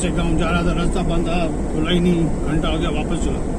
से गांव जा रहा था, रास्ता बंद था, खुला ही नहीं, घंटा हो गया, वापस चला।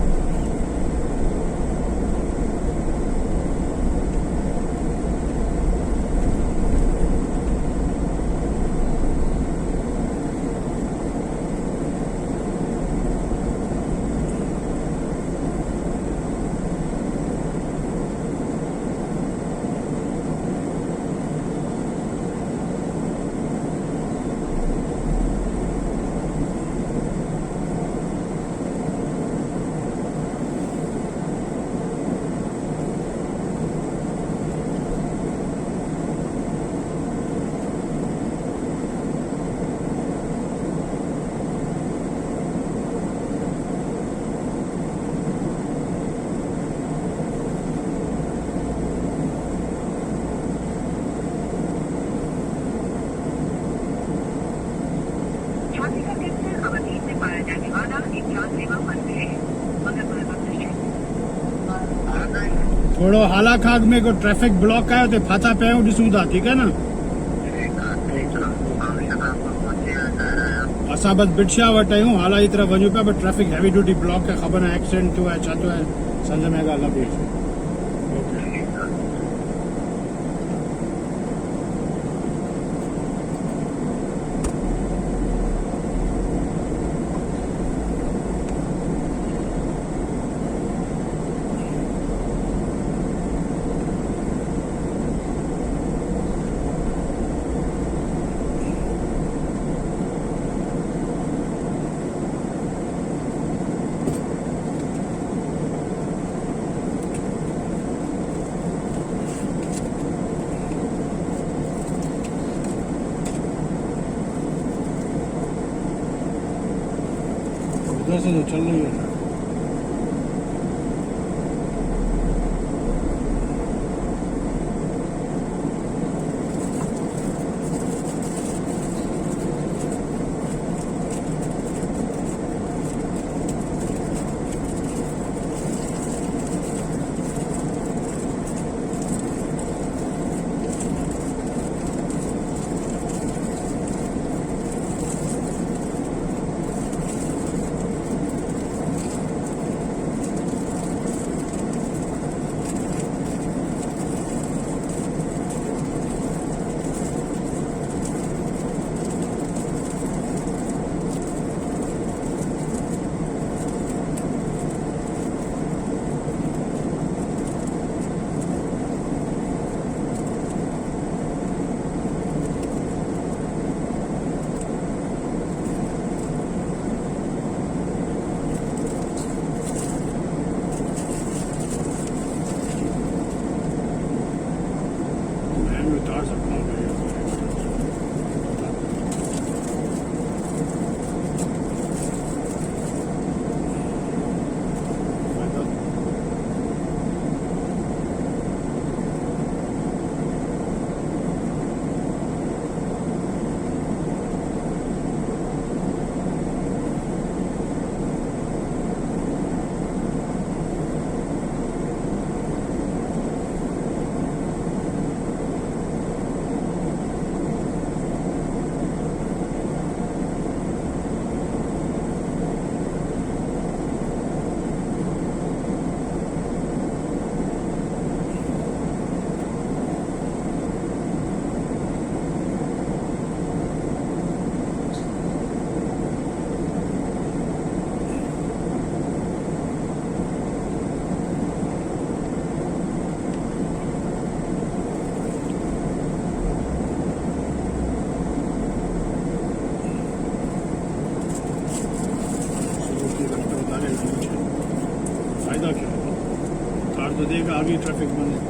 थोड़ो हाला खाग में को ट्रैफिक ब्लॉक आयो ते फाथा पे ॾिसूं था, ठीकु आहे न। असां बस बिटशा वटि आहियूं, हाला जी तरफ वञूं पिया, पर ट्रैफिक हैवी ड्यूटी ब्लॉक आहे, ख़बर न एक्सीडेंट थियो आहे, छा थियो आहे, सम्झ में ॻाल्हि न पई अचे। उधर से तो चल रही है। फायदा क्या है, कार तो देगा आगे ट्रैफिक बंद है।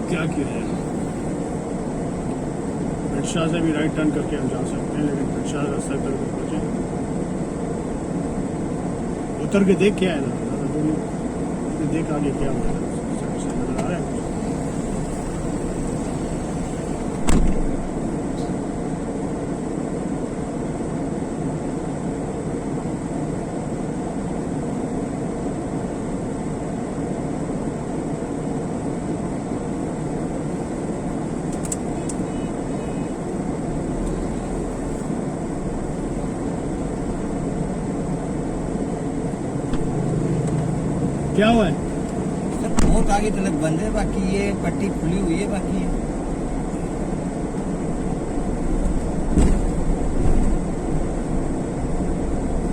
क्या किया है, रिक्शा से भी राइट टर्न करके हम जा सकते हैं, लेकिन रिक्शा रास्ता तक पहुँचे, उतर के देख क्या है ना, देख आगे क्या हुआ है, नजर आ रहा है। क्या हुआ है? सर बहुत आगे तक बंद है, बाकी ये पट्टी खुली हुई है, बाकी है।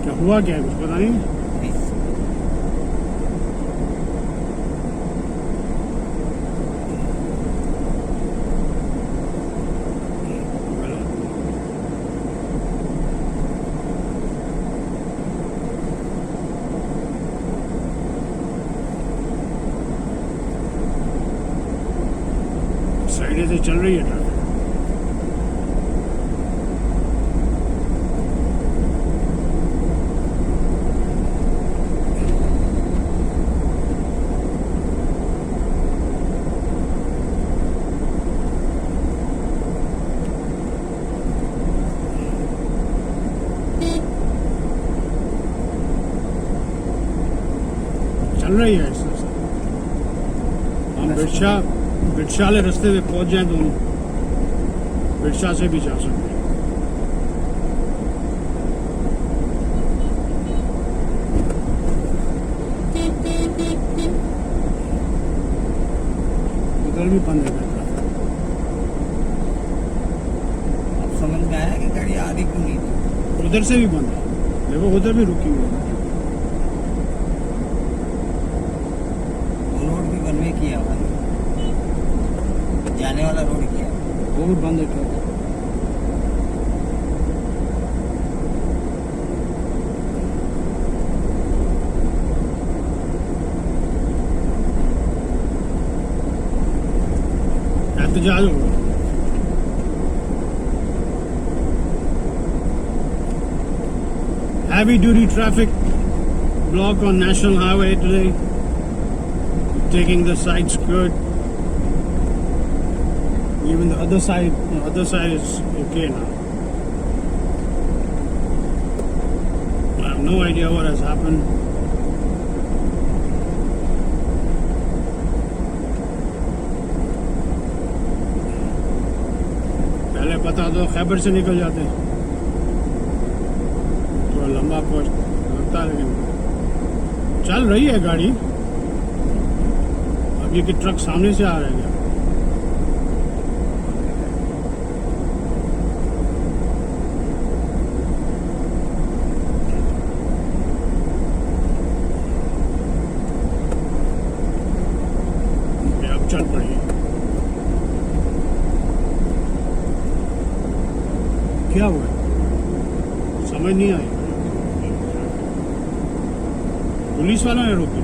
क्या हुआ, क्या है कुछ पता नहीं। साइड से चल रही है ट्रैफिक। चल रही है इससे। हम बिरशा वाले रास्ते पे पहुंच जाए तो हम बिरशा से भी जा सकते हैं। उधर भी बंद है। अब समझ में आया कि गाड़ी आ रही क्यों नहीं थी। उधर से भी बंद है, देखो उधर भी रुकी हुई है। रोड भी बनवे किया हुआ है, जाने वाला रोड किया, वो भी बंद है ट्रैफिक। एहतजाज होगा। Heavy duty traffic block on National Highway today, taking the side skirt. Even the other side is okay now. I have no idea what has happened. पहले पता तो खैबर से निकल जाते, थोड़ा लंबा पहुंच लगता है, लेकिन चल रही है गाड़ी। अब ये कि ट्रक सामने से आ रहा है क्या? चल पड़ी। क्या हुआ समझ नहीं आई। पुलिस वालों ने रोकी,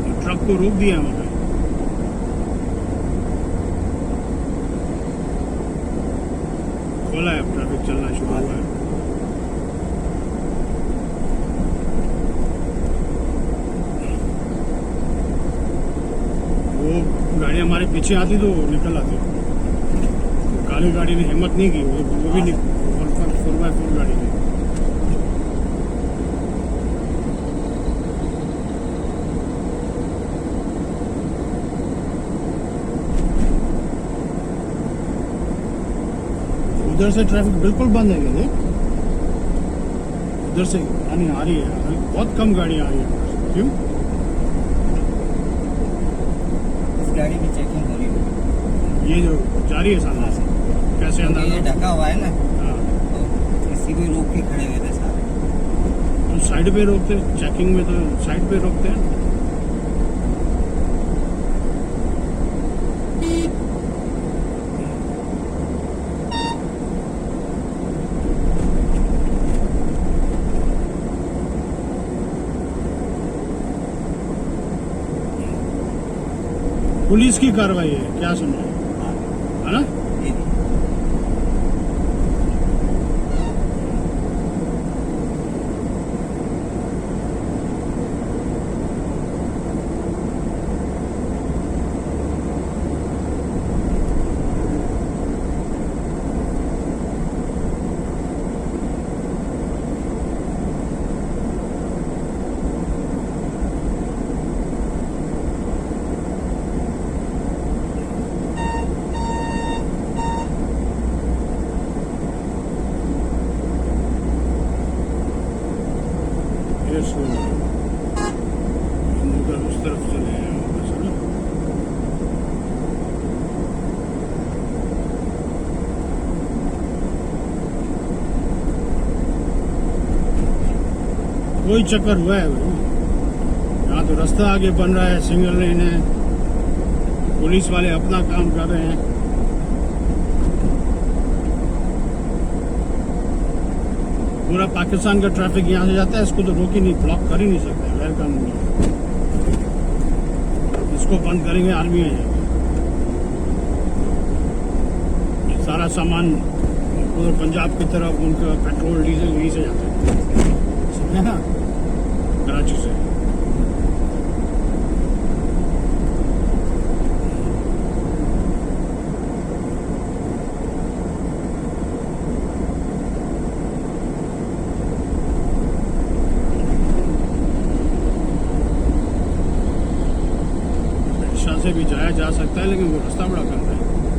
तो ट्रक को रोक दिया वहां पे। खोला है, अब ट्रैफिक चलना शुरू हुआ है। गाड़ी हमारे पीछे आती तो निकल आती, तो काली गाड़ी ने हिम्मत नहीं की, वो भी 4x4 गाड़ी थी। उधर से ट्रैफिक बिल्कुल बंद है क्या? उधर से यानी आ रही है, बहुत कम गाड़ी आ रही है। क्यों? गाड़ी की चेकिंग हो रही है, ये जो जा रही है सामने से, कैसे अंदर ये ढका हुआ है ना, हाँ, तो इसी को रोक के खड़े हुए थे सारे। तो साइड पे रोकते, चेकिंग में तो साइड पे रोकते हैं। पुलिस की कार्रवाई है, क्या समझे, है ना? कोई चक्कर हुआ है भाई। यहाँ तो रास्ता आगे बन रहा है, सिंगल लेन है, पुलिस वाले अपना काम कर रहे हैं। पूरा पाकिस्तान का ट्रैफिक यहाँ से जाता है, इसको तो रोक ही नहीं, ब्लॉक कर ही नहीं सकते गैर कानूनी। इसको बंद करेंगे आर्मी है। सारा सामान उधर पंजाब की तरफ उनका पेट्रोल डीजल यहीं से जाता है, समझे ना, कराची से। रिक्शा से भी जाया जा सकता है, लेकिन वो रास्ता बड़ा गंदा है।